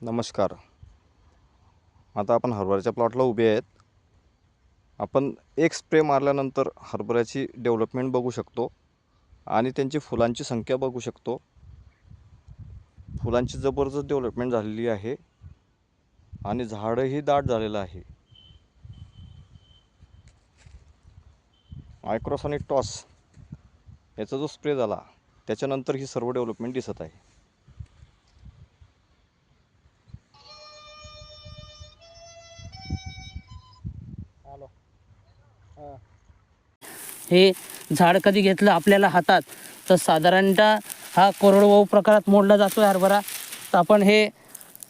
नमस्कार. आता आपण हरभऱ्याच्या प्लॉटला उभे आहेत. आपण एक स्प्रे मारल्यानंतर हरभऱ्याची डेव्हलपमेंट बघू शकतो आणि त्यांची फुलांची संख्या बघू शकतो. फुलांची जबरदस्त डेव्हलपमेंट झालेली आहे आणि झाडही दाट झालेलं आहे. आयक्रोस आणि टॉस याचा जो स्प्रे झाला त्याच्यानंतर ही सर्व डेव्हलपमेंट दिसत आहे. हे झाड कधी घेतलं आपल्याला हातात तर साधारणतः हा कोरडवाहू प्रकारात मोडला जातो आहे हरभरा. तर आपण हे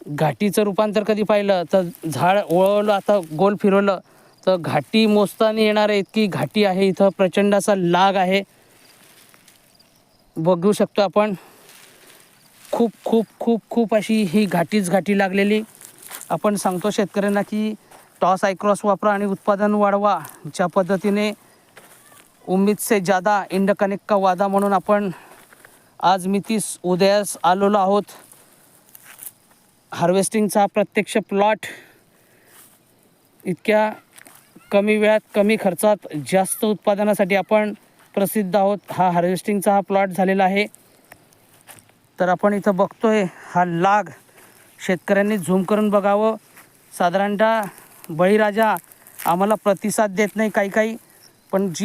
घाटीचं रूपांतर कधी पाहिलं तर झाड वळवलं, आता गोल फिरवलं तर घाटी मोजताना येणार आहे इतकी घाटी आहे. इथं प्रचंड असा लाग आहे, बघू शकतो आपण. खूप खूप खूप खूप अशी ही घाटी लागलेली. आपण सांगतो शेतकऱ्यांना की टॉस आयक्रॉस वापरा आणि उत्पादन वाढवा. ज्या पद्धतीने उम्मीद से ज़्यादा इंडकनेक्ट का वादा म्हणून आपण आज मितीस उदयास आलेलो आहोत. हार्वेस्टिंगचा प्रत्यक्ष प्लॉट इतक्या कमी वेळात कमी खर्चात जास्त उत्पादनासाठी आपण प्रसिद्ध आहोत. हा हार्वेस्टिंगचा हा प्लॉट झालेला आहे. तर आपण इथं बघतोय हा लाग शेतकऱ्यांनी झूम करून बघावं. साधारणतः बळीराजा आम्हाला प्रतिसाद देत नाही काही पण जी